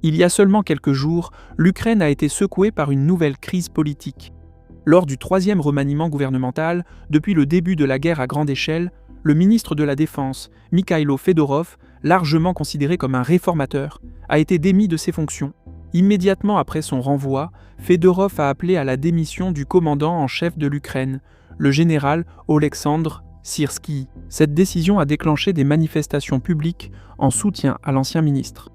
Il y a seulement quelques jours, l'Ukraine a été secouée par une nouvelle crise politique. Lors du troisième remaniement gouvernemental, depuis le début de la guerre à grande échelle, le ministre de la Défense, Mikhailo Fedorov, largement considéré comme un réformateur, a été démis de ses fonctions. Immédiatement après son renvoi, Fedorov a appelé à la démission du commandant en chef de l'Ukraine, le général Oleksandr Syrskyi. Cette décision a déclenché des manifestations publiques en soutien à l'ancien ministre.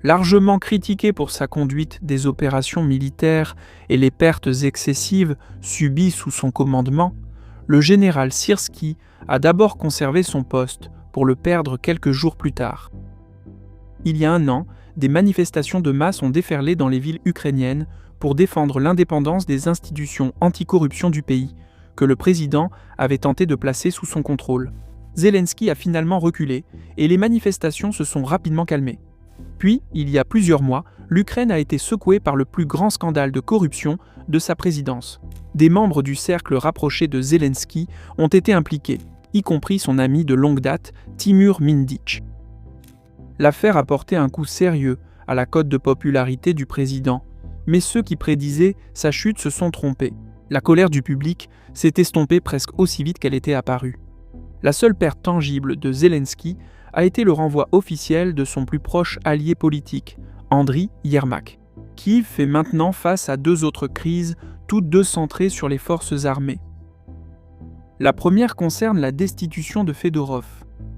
Largement critiqué pour sa conduite des opérations militaires et les pertes excessives subies sous son commandement, le général Syrskyi a d'abord conservé son poste pour le perdre quelques jours plus tard. Il y a un an, des manifestations de masse ont déferlé dans les villes ukrainiennes pour défendre l'indépendance des institutions anticorruption du pays, que le président avait tenté de placer sous son contrôle. Zelensky a finalement reculé et les manifestations se sont rapidement calmées. Puis, il y a plusieurs mois, l'Ukraine a été secouée par le plus grand scandale de corruption de sa présidence. Des membres du cercle rapproché de Zelensky ont été impliqués, y compris son ami de longue date, Timur Mindych. L'affaire a porté un coup sérieux à la cote de popularité du président, mais ceux qui prédisaient sa chute se sont trompés. La colère du public s'est estompée presque aussi vite qu'elle était apparue. La seule perte tangible de Zelensky a été le renvoi officiel de son plus proche allié politique, Andriy Yermak. Kiev fait maintenant face à deux autres crises, toutes deux centrées sur les forces armées. La première concerne la destitution de Fedorov.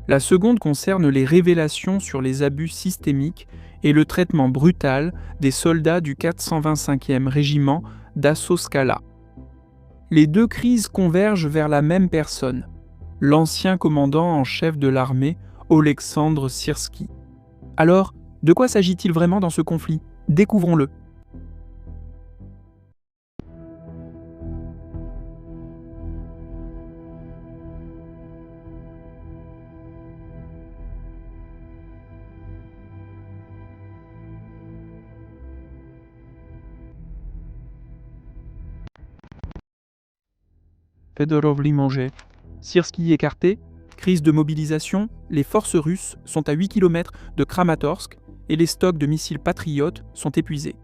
La seconde concerne les révélations sur les abus systémiques et le traitement brutal des soldats du 425e régiment d'Azovskala. Les deux crises convergent vers la même personne, l'ancien commandant en chef de l'armée, Oleksandr Syrskyi. Alors, de quoi s'agit-il vraiment dans ce conflit ? Découvrons-le. Fedorov limogé, Syrskyi écarté, crise de mobilisation, les forces russes sont à 8 km de Kramatorsk et les stocks de missiles patriotes sont épuisés.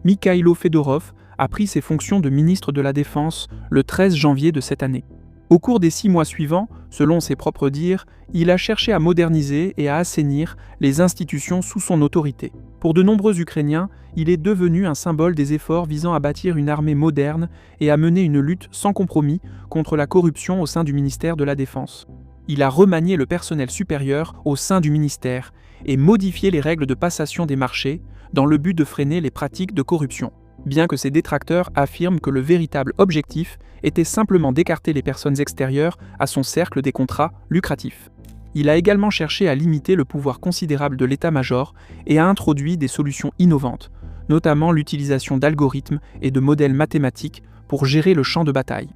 Mikhailo Fedorov a pris ses fonctions de ministre de la Défense le 13 janvier de cette année. Au cours des 6 mois suivants, selon ses propres dires, il a cherché à moderniser et à assainir les institutions sous son autorité. Pour de nombreux Ukrainiens, il est devenu un symbole des efforts visant à bâtir une armée moderne et à mener une lutte sans compromis contre la corruption au sein du ministère de la Défense. Il a remanié le personnel supérieur au sein du ministère et modifié les règles de passation des marchés dans le but de freiner les pratiques de corruption. Bien que ses détracteurs affirment que le véritable objectif était simplement d'écarter les personnes extérieures à son cercle des contrats lucratifs. Il a également cherché à limiter le pouvoir considérable de l'état-major et a introduit des solutions innovantes, notamment l'utilisation d'algorithmes et de modèles mathématiques pour gérer le champ de bataille.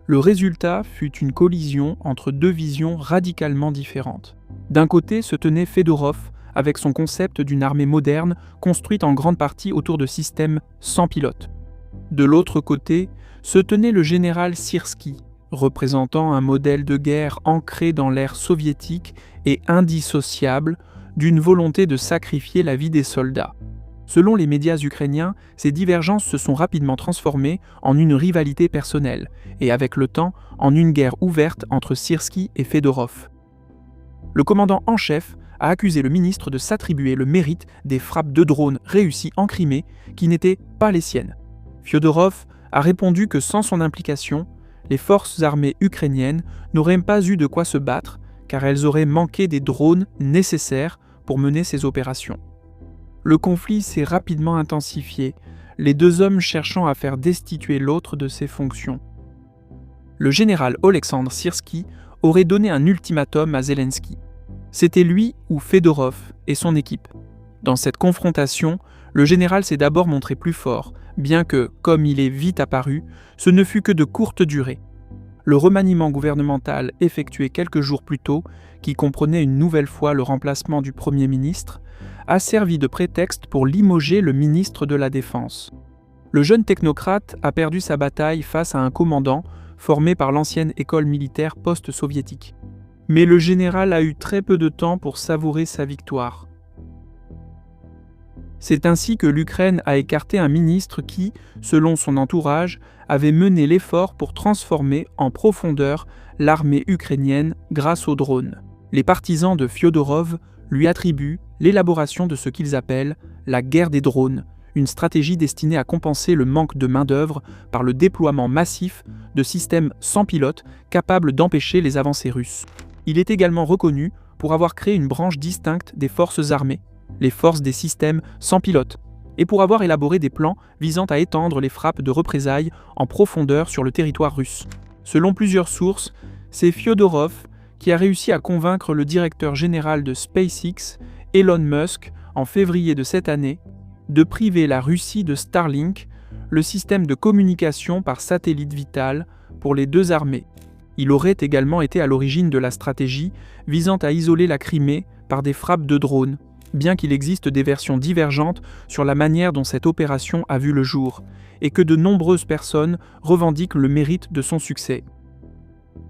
Le résultat fut une collision entre deux visions radicalement différentes. D'un côté se tenait Fedorov, avec son concept d'une armée moderne construite en grande partie autour de systèmes sans pilote. De l'autre côté se tenait le général Syrskyi, représentant un modèle de guerre ancré dans l'ère soviétique et indissociable d'une volonté de sacrifier la vie des soldats. Selon les médias ukrainiens, ces divergences se sont rapidement transformées en une rivalité personnelle et avec le temps en une guerre ouverte entre Syrskyi et Fedorov. Le commandant en chef a accusé le ministre de s'attribuer le mérite des frappes de drones réussies en Crimée qui n'étaient pas les siennes. Fedorov a répondu que sans son implication, les forces armées ukrainiennes n'auraient pas eu de quoi se battre car elles auraient manqué des drones nécessaires pour mener ces opérations. Le conflit s'est rapidement intensifié, les deux hommes cherchant à faire destituer l'autre de ses fonctions. Le général Oleksandr Syrskyi aurait donné un ultimatum à Zelensky. C'était lui ou Fedorov et son équipe. Dans cette confrontation, le général s'est d'abord montré plus fort, bien que, comme il est vite apparu, ce ne fut que de courte durée. Le remaniement gouvernemental effectué quelques jours plus tôt, qui comprenait une nouvelle fois le remplacement du Premier ministre, a servi de prétexte pour limoger le ministre de la Défense. Le jeune technocrate a perdu sa bataille face à un commandant formé par l'ancienne école militaire post-soviétique. Mais le général a eu très peu de temps pour savourer sa victoire. C'est ainsi que l'Ukraine a écarté un ministre qui, selon son entourage, avait mené l'effort pour transformer en profondeur l'armée ukrainienne grâce aux drones. Les partisans de Fiodorov lui attribuent l'élaboration de ce qu'ils appellent la guerre des drones, une stratégie destinée à compenser le manque de main-d'œuvre par le déploiement massif de systèmes sans pilote capables d'empêcher les avancées russes. Il est également reconnu pour avoir créé une branche distincte des forces armées, les forces des systèmes sans pilote, et pour avoir élaboré des plans visant à étendre les frappes de représailles en profondeur sur le territoire russe. Selon plusieurs sources, c'est Fiodorov qui a réussi à convaincre le directeur général de SpaceX, Elon Musk, en février de cette année, de priver la Russie de Starlink, le système de communication par satellite vital pour les deux armées. Il aurait également été à l'origine de la stratégie visant à isoler la Crimée par des frappes de drones, bien qu'il existe des versions divergentes sur la manière dont cette opération a vu le jour, et que de nombreuses personnes revendiquent le mérite de son succès.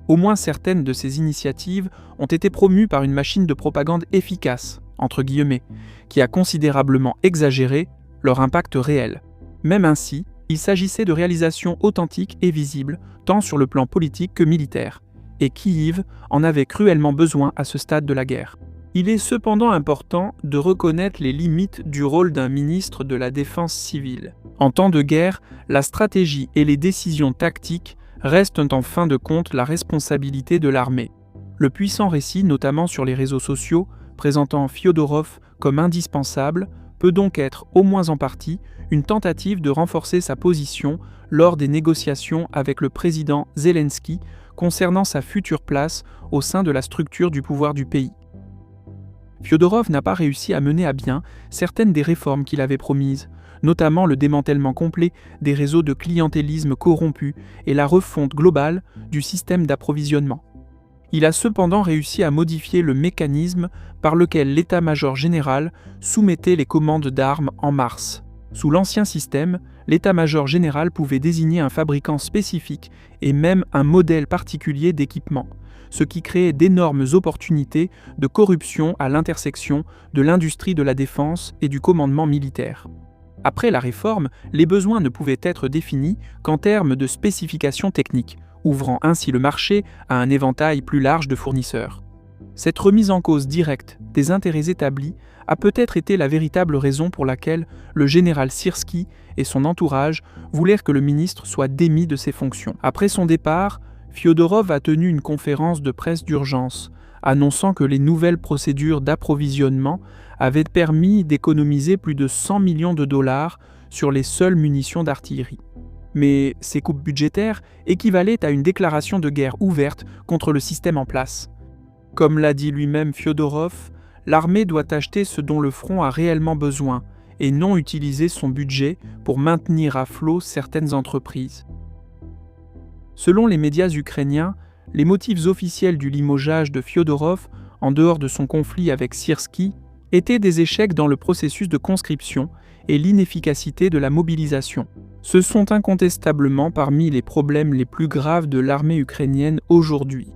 Au moins certaines de ces initiatives ont été promues par une machine de propagande efficace, entre guillemets, qui a considérablement exagéré leur impact réel. Même ainsi, il s'agissait de réalisations authentiques et visibles, tant sur le plan politique que militaire, et Kyiv en avait cruellement besoin à ce stade de la guerre. Il est cependant important de reconnaître les limites du rôle d'un ministre de la Défense civile. En temps de guerre, la stratégie et les décisions tactiques restent en fin de compte la responsabilité de l'armée. Le puissant récit, notamment sur les réseaux sociaux, présentant Fiodorov comme indispensable, peut donc être, au moins en partie, une tentative de renforcer sa position lors des négociations avec le président Zelensky concernant sa future place au sein de la structure du pouvoir du pays. Fiodorov n'a pas réussi à mener à bien certaines des réformes qu'il avait promises, notamment le démantèlement complet des réseaux de clientélisme corrompus et la refonte globale du système d'approvisionnement. Il a cependant réussi à modifier le mécanisme par lequel l'état-major général soumettait les commandes d'armes en mars. Sous l'ancien système, l'état-major général pouvait désigner un fabricant spécifique et même un modèle particulier d'équipement, ce qui créait d'énormes opportunités de corruption à l'intersection de l'industrie de la défense et du commandement militaire. Après la réforme, les besoins ne pouvaient être définis qu'en termes de spécifications techniques, ouvrant ainsi le marché à un éventail plus large de fournisseurs. Cette remise en cause directe des intérêts établis a peut-être été la véritable raison pour laquelle le général Syrski et son entourage voulèrent que le ministre soit démis de ses fonctions. Après son départ, Fiodorov a tenu une conférence de presse d'urgence, annonçant que les nouvelles procédures d'approvisionnement avaient permis d'économiser plus de 100 millions de dollars sur les seules munitions d'artillerie. Mais ces coupes budgétaires équivalaient à une déclaration de guerre ouverte contre le système en place. Comme l'a dit lui-même Fiodorov, l'armée doit acheter ce dont le front a réellement besoin et non utiliser son budget pour maintenir à flot certaines entreprises. Selon les médias ukrainiens, les motifs officiels du limogeage de Fiodorov, en dehors de son conflit avec Syrski, étaient des échecs dans le processus de conscription et l'inefficacité de la mobilisation. Ce sont incontestablement parmi les problèmes les plus graves de l'armée ukrainienne aujourd'hui.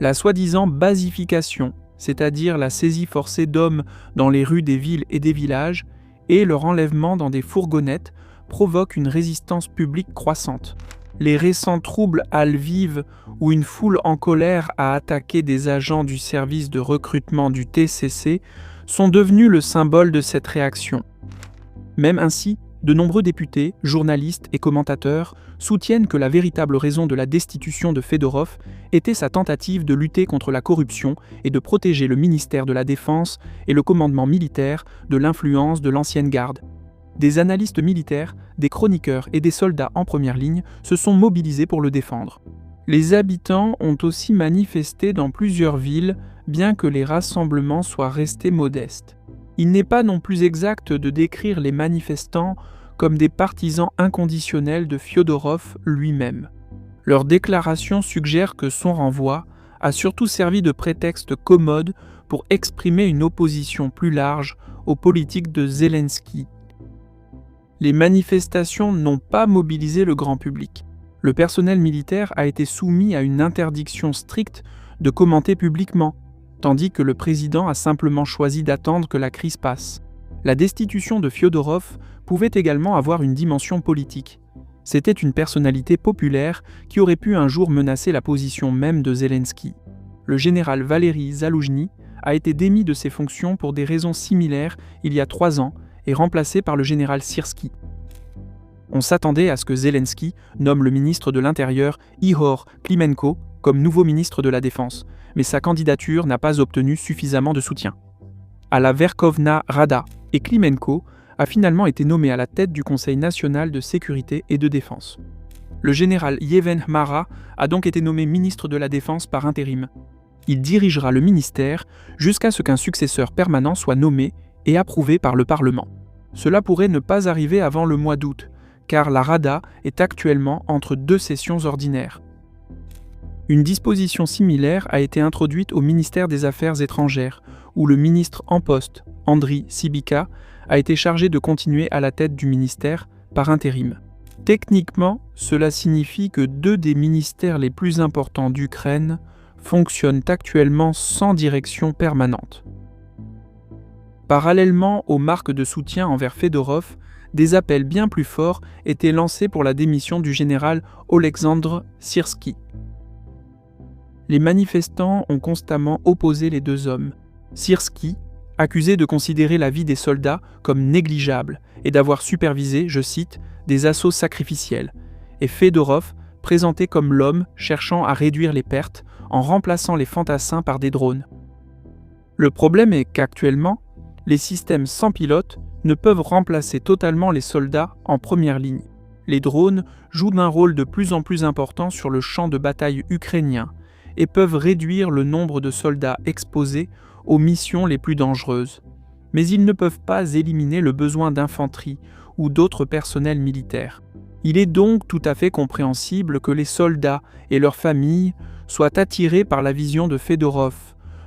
La soi-disant basification, c'est-à-dire la saisie forcée d'hommes dans les rues des villes et des villages, et leur enlèvement dans des fourgonnettes, provoquent une résistance publique croissante. Les récents troubles à Lviv, où une foule en colère a attaqué des agents du service de recrutement du TCC, sont devenus le symbole de cette réaction. Même ainsi, de nombreux députés, journalistes et commentateurs soutiennent que la véritable raison de la destitution de Fedorov était sa tentative de lutter contre la corruption et de protéger le ministère de la Défense et le commandement militaire de l'influence de l'ancienne garde. Des analystes militaires, des chroniqueurs et des soldats en première ligne se sont mobilisés pour le défendre. Les habitants ont aussi manifesté dans plusieurs villes, bien que les rassemblements soient restés modestes. Il n'est pas non plus exact de décrire les manifestants comme des partisans inconditionnels de Fiodorov lui-même. Leur déclaration suggère que son renvoi a surtout servi de prétexte commode pour exprimer une opposition plus large aux politiques de Zelensky. Les manifestations n'ont pas mobilisé le grand public. Le personnel militaire a été soumis à une interdiction stricte de commenter publiquement, tandis que le président a simplement choisi d'attendre que la crise passe. La destitution de Fyodorov pouvait également avoir une dimension politique. C'était une personnalité populaire qui aurait pu un jour menacer la position même de Zelensky. Le général Valery Zaloujny a été démis de ses fonctions pour des raisons similaires il y a 3 ans et remplacé par le général Syrski. On s'attendait à ce que Zelensky nomme le ministre de l'Intérieur Ihor Klimenko comme nouveau ministre de la Défense, mais sa candidature n'a pas obtenu suffisamment de soutien. À la Verkhovna Rada, et Klimenko a finalement été nommé à la tête du Conseil national de sécurité et de défense. Le général Yeven Mara a donc été nommé ministre de la Défense par intérim. Il dirigera le ministère jusqu'à ce qu'un successeur permanent soit nommé et approuvé par le Parlement. Cela pourrait ne pas arriver avant le mois d'août, car la Rada est actuellement entre 2 sessions ordinaires. Une disposition similaire a été introduite au ministère des Affaires étrangères, où le ministre en poste, Andriy Sibika, a été chargé de continuer à la tête du ministère par intérim. Techniquement, cela signifie que 2 des ministères les plus importants d'Ukraine fonctionnent actuellement sans direction permanente. Parallèlement aux marques de soutien envers Fedorov, des appels bien plus forts étaient lancés pour la démission du général Oleksandr Syrski. Les manifestants ont constamment opposé les 2 hommes. Syrski, accusé de considérer la vie des soldats comme négligeable et d'avoir supervisé, je cite, des assauts sacrificiels, et Fedorov, présenté comme l'homme cherchant à réduire les pertes en remplaçant les fantassins par des drones. Le problème est qu'actuellement, les systèmes sans pilote ne peuvent remplacer totalement les soldats en première ligne. Les drones jouent un rôle de plus en plus important sur le champ de bataille ukrainien et peuvent réduire le nombre de soldats exposés aux missions les plus dangereuses. Mais ils ne peuvent pas éliminer le besoin d'infanterie ou d'autres personnels militaires. Il est donc tout à fait compréhensible que les soldats et leurs familles soient attirés par la vision de Fedorov,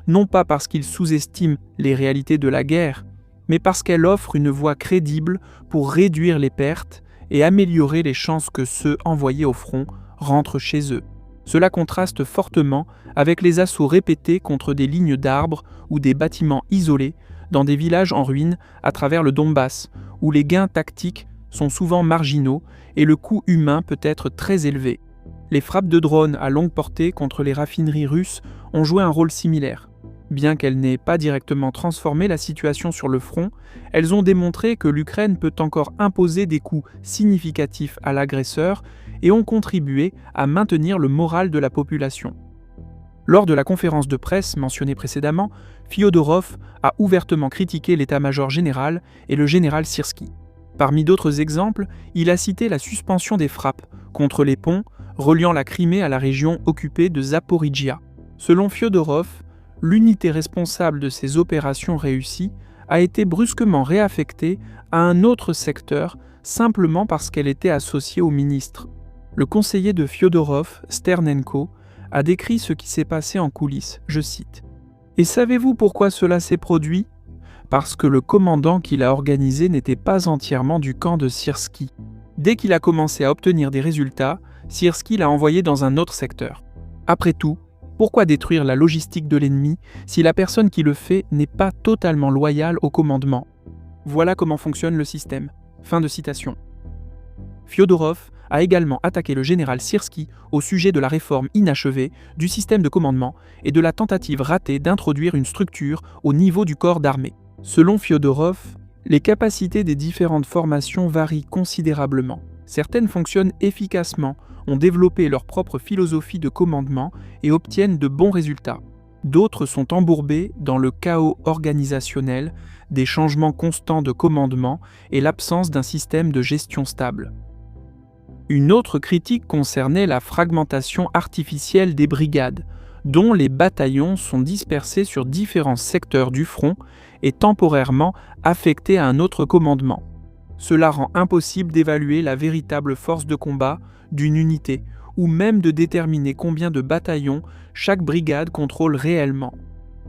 non pas parce qu'ils sous-estiment les réalités de la guerre, mais parce qu'elle offre une voie crédible pour réduire les pertes et améliorer les chances que ceux envoyés au front rentrent chez eux. Cela contraste fortement avec les assauts répétés contre des lignes d'arbres ou des bâtiments isolés dans des villages en ruine à travers le Donbass, où les gains tactiques sont souvent marginaux et le coût humain peut être très élevé. Les frappes de drones à longue portée contre les raffineries russes ont joué un rôle similaire. Bien qu'elles n'aient pas directement transformé la situation sur le front, elles ont démontré que l'Ukraine peut encore imposer des coûts significatifs à l'agresseur et ont contribué à maintenir le moral de la population. Lors de la conférence de presse mentionnée précédemment, Fyodorov a ouvertement critiqué l'état-major général et le général Syrski. Parmi d'autres exemples, il a cité la suspension des frappes contre les ponts reliant la Crimée à la région occupée de Zaporijia. Selon Fyodorov, l'unité responsable de ces opérations réussies a été brusquement réaffectée à un autre secteur simplement parce qu'elle était associée au ministre. Le conseiller de Fyodorov, Sternenko, a décrit ce qui s'est passé en coulisses, je cite. « Et savez-vous pourquoi cela s'est produit ? Parce que le commandant qui l'a organisé n'était pas entièrement du camp de Syrski. Dès qu'il a commencé à obtenir des résultats, Syrski l'a envoyé dans un autre secteur. Après tout, pourquoi détruire la logistique de l'ennemi si la personne qui le fait n'est pas totalement loyale au commandement ? Voilà comment fonctionne le système. » Fin de citation. Fyodorov a également attaqué le général Syrski au sujet de la réforme inachevée du système de commandement et de la tentative ratée d'introduire une structure au niveau du corps d'armée. Selon Fyodorov, les capacités des différentes formations varient considérablement. Certaines fonctionnent efficacement, ont développé leur propre philosophie de commandement et obtiennent de bons résultats. D'autres sont embourbées dans le chaos organisationnel, des changements constants de commandement et l'absence d'un système de gestion stable. Une autre critique concernait la fragmentation artificielle des brigades, dont les bataillons sont dispersés sur différents secteurs du front et temporairement affectés à un autre commandement. Cela rend impossible d'évaluer la véritable force de combat d'une unité, ou même de déterminer combien de bataillons chaque brigade contrôle réellement.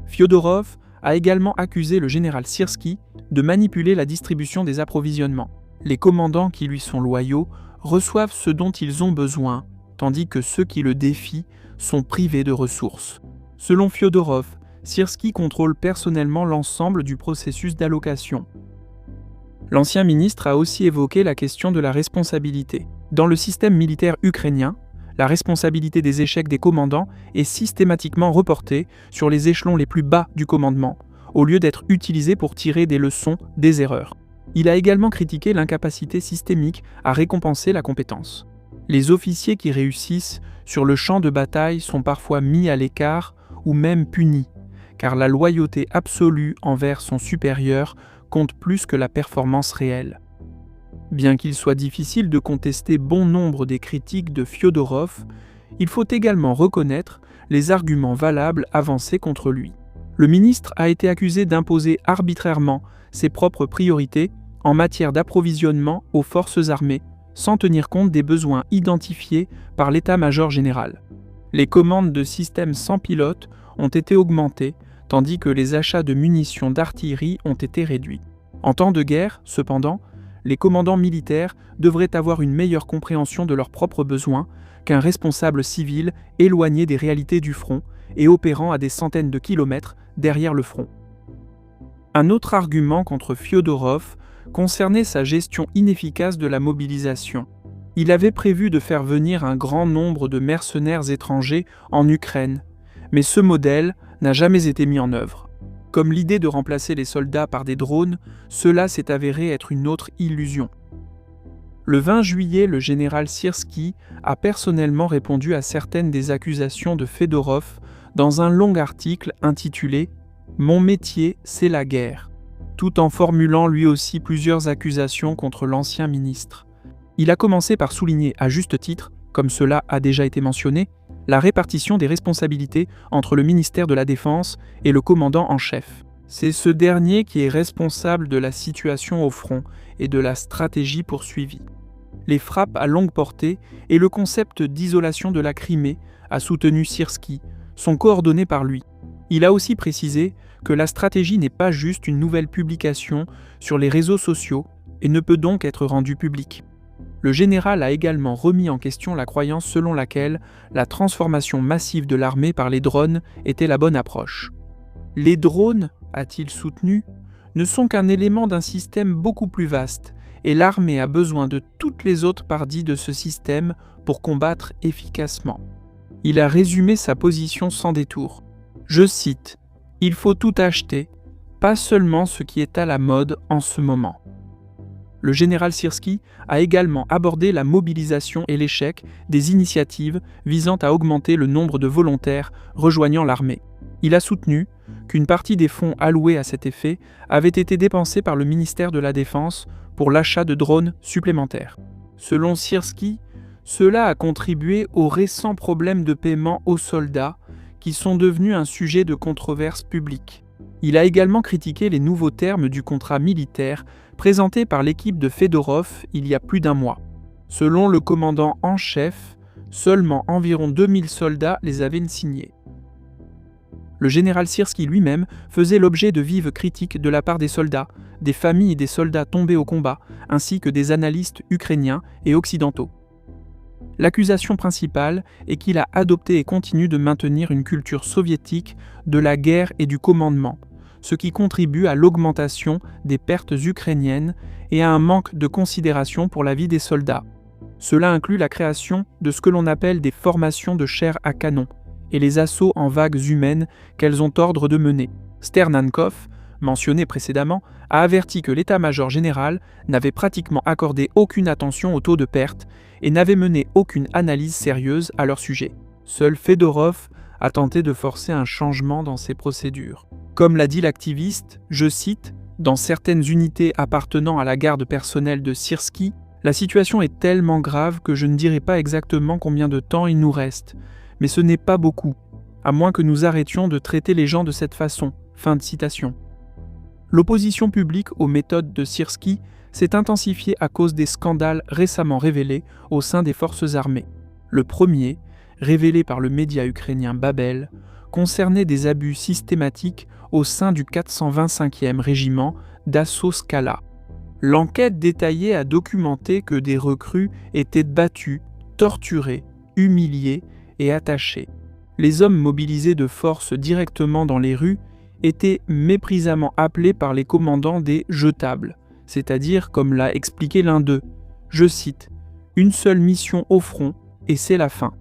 Fyodorov a également accusé le général Syrski de manipuler la distribution des approvisionnements. Les commandants qui lui sont loyaux reçoivent ce dont ils ont besoin, tandis que ceux qui le défient sont privés de ressources. Selon Fyodorov, Syrski contrôle personnellement l'ensemble du processus d'allocation. L'ancien ministre a aussi évoqué la question de la responsabilité. Dans le système militaire ukrainien, la responsabilité des échecs des commandants est systématiquement reportée sur les échelons les plus bas du commandement, au lieu d'être utilisée pour tirer des leçons des erreurs. Il a également critiqué l'incapacité systémique à récompenser la compétence. Les officiers qui réussissent sur le champ de bataille sont parfois mis à l'écart ou même punis, car la loyauté absolue envers son supérieur compte plus que la performance réelle. Bien qu'il soit difficile de contester bon nombre des critiques de Fyodorov, il faut également reconnaître les arguments valables avancés contre lui. Le ministre a été accusé d'imposer arbitrairement ses propres priorités en matière d'approvisionnement aux forces armées, sans tenir compte des besoins identifiés par l'état-major général. Les commandes de systèmes sans pilote ont été augmentées, tandis que les achats de munitions d'artillerie ont été réduits. En temps de guerre, cependant, les commandants militaires devraient avoir une meilleure compréhension de leurs propres besoins qu'un responsable civil éloigné des réalités du front et opérant à des centaines de kilomètres derrière le front. Un autre argument contre Fyodorov concernait sa gestion inefficace de la mobilisation. Il avait prévu de faire venir un grand nombre de mercenaires étrangers en Ukraine, mais ce modèle n'a jamais été mis en œuvre. Comme l'idée de remplacer les soldats par des drones, cela s'est avéré être une autre illusion. Le 20 juillet, le général Syrski a personnellement répondu à certaines des accusations de Fedorov dans un long article intitulé « Mon métier, c'est la guerre », tout en formulant lui aussi plusieurs accusations contre l'ancien ministre. Il a commencé par souligner à juste titre, comme cela a déjà été mentionné, la répartition des responsabilités entre le ministère de la Défense et le commandant en chef. C'est ce dernier qui est responsable de la situation au front et de la stratégie poursuivie. Les frappes à longue portée et le concept d'isolation de la Crimée, a soutenu Syrski, sont coordonnés par lui. Il a aussi précisé que la stratégie n'est pas juste une nouvelle publication sur les réseaux sociaux et ne peut donc être rendue publique. Le général a également remis en question la croyance selon laquelle la transformation massive de l'armée par les drones était la bonne approche. Les drones, a-t-il soutenu, ne sont qu'un élément d'un système beaucoup plus vaste et l'armée a besoin de toutes les autres parties de ce système pour combattre efficacement. Il a résumé sa position sans détour. Je cite « Il faut tout acheter, pas seulement ce qui est à la mode en ce moment ». Le général Syrski a également abordé la mobilisation et l'échec des initiatives visant à augmenter le nombre de volontaires rejoignant l'armée. Il a soutenu qu'une partie des fonds alloués à cet effet avait été dépensée par le ministère de la Défense pour l'achat de drones supplémentaires. Selon Syrski, cela a contribué aux récents problèmes de paiement aux soldats qui sont devenus un sujet de controverse publique. Il a également critiqué les nouveaux termes du contrat militaire présentés par l'équipe de Fedorov il y a plus d'un mois. Selon le commandant en chef, seulement environ 2000 soldats les avaient signés. Le général Syrski lui-même faisait l'objet de vives critiques de la part des soldats, des familles des soldats tombés au combat, ainsi que des analystes ukrainiens et occidentaux. L'accusation principale est qu'il a adopté et continue de maintenir une culture soviétique de la guerre et du commandement, ce qui contribue à l'augmentation des pertes ukrainiennes et à un manque de considération pour la vie des soldats. Cela inclut la création de ce que l'on appelle des formations de chair à canon et les assauts en vagues humaines qu'elles ont ordre de mener. Sternankov, mentionné précédemment, a averti que l'état-major général n'avait pratiquement accordé aucune attention au taux de perte et n'avait mené aucune analyse sérieuse à leur sujet. Seul Fedorov a tenté de forcer un changement dans ses procédures. Comme l'a dit l'activiste, je cite, « Dans certaines unités appartenant à la garde personnelle de Syrski, la situation est tellement grave que je ne dirai pas exactement combien de temps il nous reste, mais ce n'est pas beaucoup, à moins que nous arrêtions de traiter les gens de cette façon. » Fin de citation. L'opposition publique aux méthodes de Syrski s'est intensifiée à cause des scandales récemment révélés au sein des forces armées. Le premier, révélé par le média ukrainien Babel, concernait des abus systématiques au sein du 425e régiment d'Assaut Skala. L'enquête détaillée a documenté que des recrues étaient battues, torturées, humiliées et attachées. Les hommes mobilisés de force directement dans les rues étaient méprisamment appelés par les commandants des « jetables », c'est-à-dire, comme l'a expliqué l'un d'eux, je cite, « une seule mission au front, et c'est la fin ».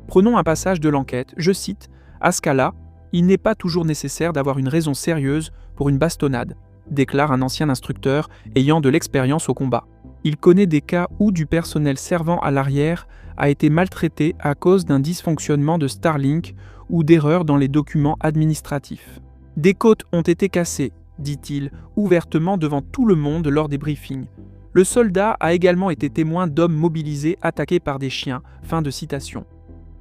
Prenons un passage de l'enquête, je cite, « À ce cas-là, il n'est pas toujours nécessaire d'avoir une raison sérieuse pour une bastonnade », déclare un ancien instructeur ayant de l'expérience au combat. Il connaît des cas où du personnel servant à l'arrière a été maltraité à cause d'un dysfonctionnement de Starlink ou d'erreurs dans les documents administratifs. Des côtes ont été cassées, dit-il, ouvertement devant tout le monde lors des briefings. Le soldat a également été témoin d'hommes mobilisés attaqués par des chiens. Fin de citation.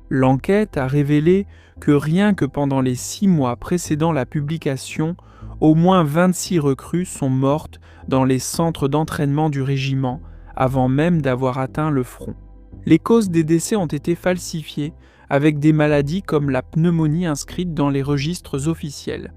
L'enquête a révélé que rien que pendant les 6 mois précédant la publication, au moins 26 recrues sont mortes dans les centres d'entraînement du régiment avant même d'avoir atteint le front. Les causes des décès ont été falsifiées avec des maladies comme la pneumonie inscrite dans les registres officiels.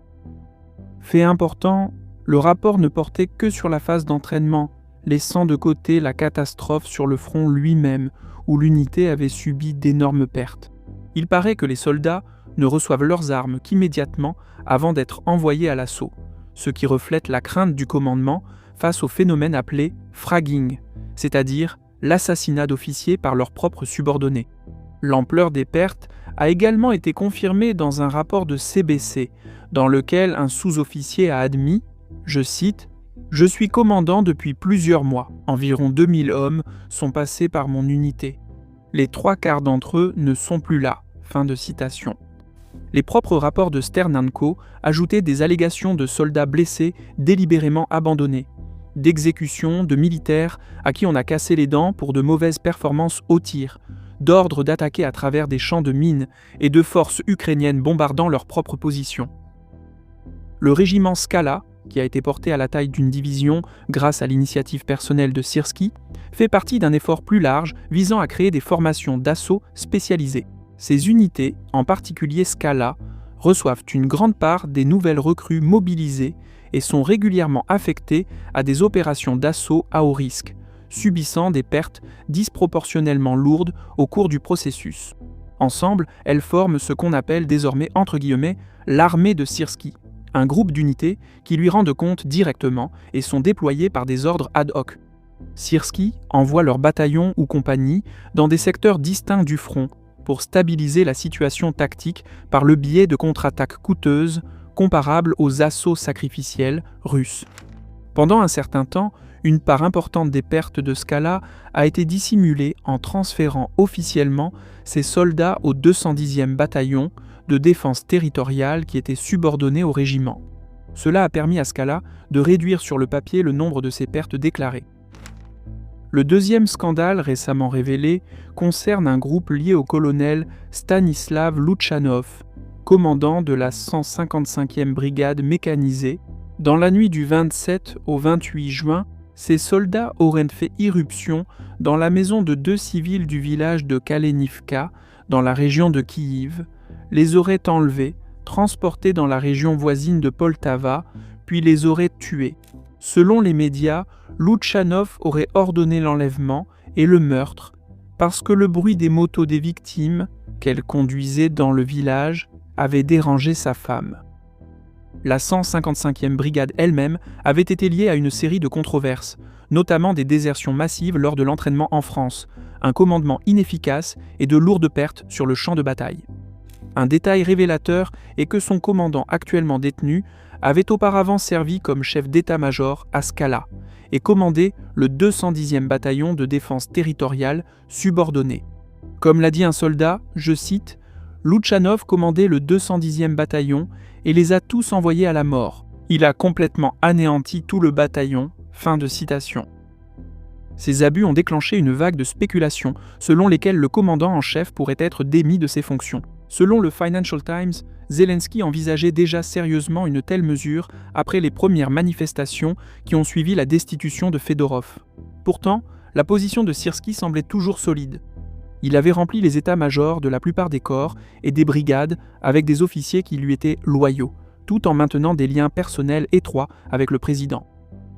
Fait important, le rapport ne portait que sur la phase d'entraînement, laissant de côté la catastrophe sur le front lui-même, où l'unité avait subi d'énormes pertes. Il paraît que les soldats ne reçoivent leurs armes qu'immédiatement avant d'être envoyés à l'assaut, ce qui reflète la crainte du commandement face au phénomène appelé « fragging », c'est-à-dire l'assassinat d'officiers par leurs propres subordonnés. L'ampleur des pertes a également été confirmée dans un rapport de CBC, dans lequel un sous-officier a admis, je cite, « Je suis commandant depuis plusieurs mois. Environ 2000 hommes sont passés par mon unité. Les 3/4 d'entre eux ne sont plus là. » Fin de citation. Les propres rapports de Stern & Co ajoutaient des allégations de soldats blessés délibérément abandonnés, d'exécutions de militaires à qui on a cassé les dents pour de mauvaises performances au tir, d'ordres d'attaquer à travers des champs de mines et de forces ukrainiennes bombardant leurs propres positions. Le régiment Skala, qui a été porté à la taille d'une division grâce à l'initiative personnelle de Syrski, fait partie d'un effort plus large visant à créer des formations d'assaut spécialisées. Ces unités, en particulier Skala, reçoivent une grande part des nouvelles recrues mobilisées et sont régulièrement affectées à des opérations d'assaut à haut risque, subissant des pertes disproportionnellement lourdes au cours du processus. Ensemble, elles forment ce qu'on appelle désormais entre guillemets l'armée de Syrski, un groupe d'unités qui lui rendent compte directement et sont déployées par des ordres ad hoc. Syrski envoie leurs bataillons ou compagnies dans des secteurs distincts du front pour stabiliser la situation tactique par le biais de contre-attaques coûteuses comparables aux assauts sacrificiels russes. Pendant un certain temps, une part importante des pertes de Skala a été dissimulée en transférant officiellement ses soldats au 210e bataillon de défense territoriale qui était subordonné au régiment. Cela a permis à Skala de réduire sur le papier le nombre de ses pertes déclarées. Le deuxième scandale récemment révélé concerne un groupe lié au colonel Stanislav Luchanov, commandant de la 155e brigade mécanisée. Dans la nuit du 27 au 28 juin, ces soldats auraient fait irruption dans la maison de 2 civils du village de Kalenivka, dans la région de Kiev, les auraient enlevés, transportés dans la région voisine de Poltava, puis les auraient tués. Selon les médias, Luchanov aurait ordonné l'enlèvement et le meurtre parce que le bruit des motos des victimes, qu'elle conduisait dans le village, avait dérangé sa femme. La 155e brigade elle-même avait été liée à une série de controverses, notamment des désertions massives lors de l'entraînement en France, un commandement inefficace et de lourdes pertes sur le champ de bataille. Un détail révélateur est que son commandant actuellement détenu avait auparavant servi comme chef d'état-major à Skala et commandé le 210e bataillon de défense territoriale subordonné. Comme l'a dit un soldat, je cite, « Luchanov commandait le 210e bataillon et les a tous envoyés à la mort. Il a complètement anéanti tout le bataillon. » Fin de citation. Ces abus ont déclenché une vague de spéculations selon lesquelles le commandant en chef pourrait être démis de ses fonctions. Selon le Financial Times, Zelensky envisageait déjà sérieusement une telle mesure après les premières manifestations qui ont suivi la destitution de Fedorov. Pourtant, la position de Syrski semblait toujours solide. Il avait rempli les états-majors de la plupart des corps et des brigades avec des officiers qui lui étaient loyaux, tout en maintenant des liens personnels étroits avec le président.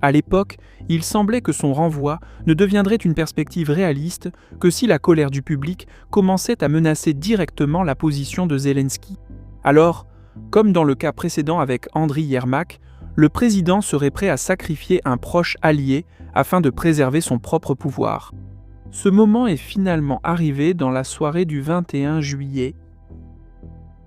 À l'époque, il semblait que son renvoi ne deviendrait une perspective réaliste que si la colère du public commençait à menacer directement la position de Zelensky. Alors, comme dans le cas précédent avec Andriy Yermak, le président serait prêt à sacrifier un proche allié afin de préserver son propre pouvoir. Ce moment est finalement arrivé dans la soirée du 21 juillet.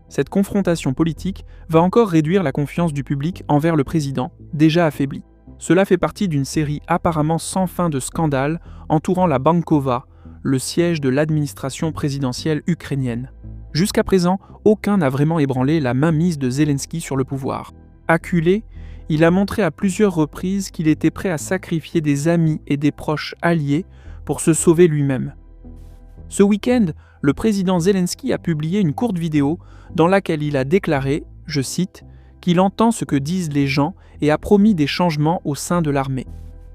Cette confrontation politique va encore réduire la confiance du public envers le président, déjà affaibli. Cela fait partie d'une série apparemment sans fin de scandales entourant la Bankova, le siège de l'administration présidentielle ukrainienne. Jusqu'à présent, aucun n'a vraiment ébranlé la mainmise de Zelensky sur le pouvoir. Acculé, il a montré à plusieurs reprises qu'il était prêt à sacrifier des amis et des proches alliés pour se sauver lui-même. Ce week-end, le président Zelensky a publié une courte vidéo dans laquelle il a déclaré, je cite, qu'il entend ce que disent les gens et a promis des changements au sein de l'armée.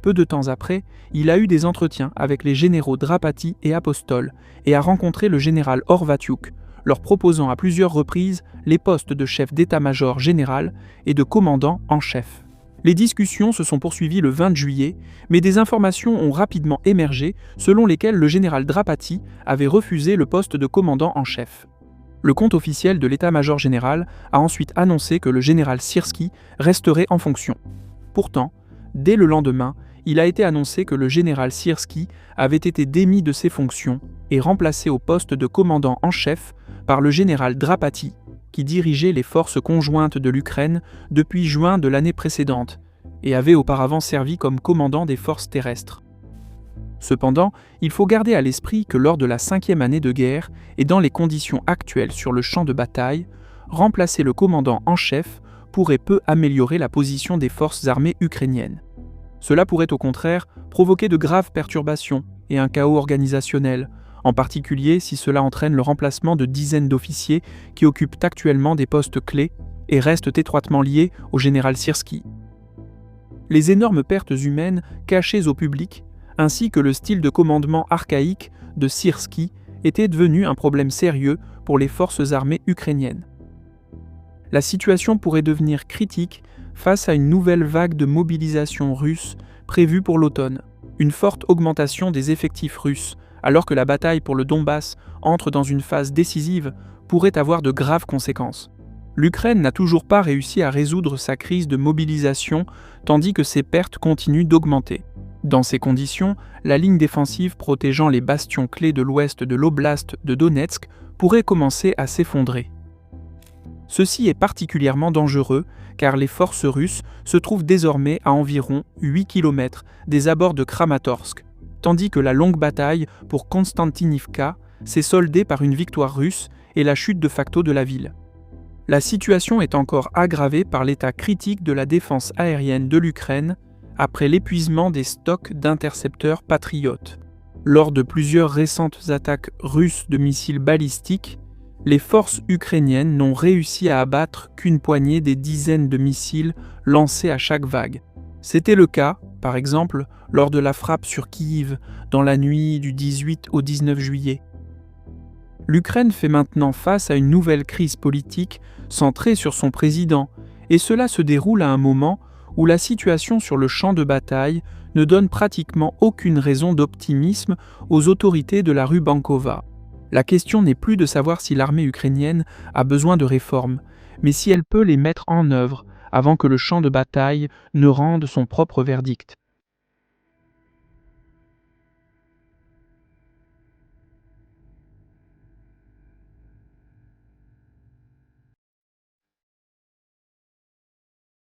Peu de temps après, il a eu des entretiens avec les généraux Drapati et Apostol et a rencontré le général Horvatyuk, leur proposant à plusieurs reprises les postes de chef d'état-major général et de commandant en chef. Les discussions se sont poursuivies le 20 juillet, mais des informations ont rapidement émergé selon lesquelles le général Drapati avait refusé le poste de commandant en chef. Le compte officiel de l'état-major général a ensuite annoncé que le général Syrski resterait en fonction. Pourtant, dès le lendemain, il a été annoncé que le général Syrski avait été démis de ses fonctions et remplacé au poste de commandant en chef par le général Drapati, qui dirigeait les forces conjointes de l'Ukraine depuis juin de l'année précédente et avait auparavant servi comme commandant des forces terrestres. Cependant, il faut garder à l'esprit que lors de la 5e année de guerre et dans les conditions actuelles sur le champ de bataille, remplacer le commandant en chef pourrait peu améliorer la position des forces armées ukrainiennes. Cela pourrait au contraire provoquer de graves perturbations et un chaos organisationnel, en particulier si cela entraîne le remplacement de dizaines d'officiers qui occupent actuellement des postes clés et restent étroitement liés au général Syrski. Les énormes pertes humaines cachées au public, ainsi que le style de commandement archaïque de Syrski, étaient devenus un problème sérieux pour les forces armées ukrainiennes. La situation pourrait devenir critique face à une nouvelle vague de mobilisation russe prévue pour l'automne. Une forte augmentation des effectifs russes, alors que la bataille pour le Donbass entre dans une phase décisive, pourrait avoir de graves conséquences. L'Ukraine n'a toujours pas réussi à résoudre sa crise de mobilisation, tandis que ses pertes continuent d'augmenter. Dans ces conditions, la ligne défensive protégeant les bastions clés de l'ouest de l'oblast de Donetsk pourrait commencer à s'effondrer. Ceci est particulièrement dangereux car les forces russes se trouvent désormais à environ 8 km des abords de Kramatorsk, tandis que la longue bataille pour Konstantinivka s'est soldée par une victoire russe et la chute de facto de la ville. La situation est encore aggravée par l'état critique de la défense aérienne de l'Ukraine après l'épuisement des stocks d'intercepteurs patriotes. Lors de plusieurs récentes attaques russes de missiles balistiques, les forces ukrainiennes n'ont réussi à abattre qu'une poignée des dizaines de missiles lancés à chaque vague. C'était le cas, par exemple, lors de la frappe sur Kyiv dans la nuit du 18 au 19 juillet. L'Ukraine fait maintenant face à une nouvelle crise politique centrée sur son président, et cela se déroule à un moment où la situation sur le champ de bataille ne donne pratiquement aucune raison d'optimisme aux autorités de la rue Bankova. La question n'est plus de savoir si l'armée ukrainienne a besoin de réformes, mais si elle peut les mettre en œuvre avant que le champ de bataille ne rende son propre verdict.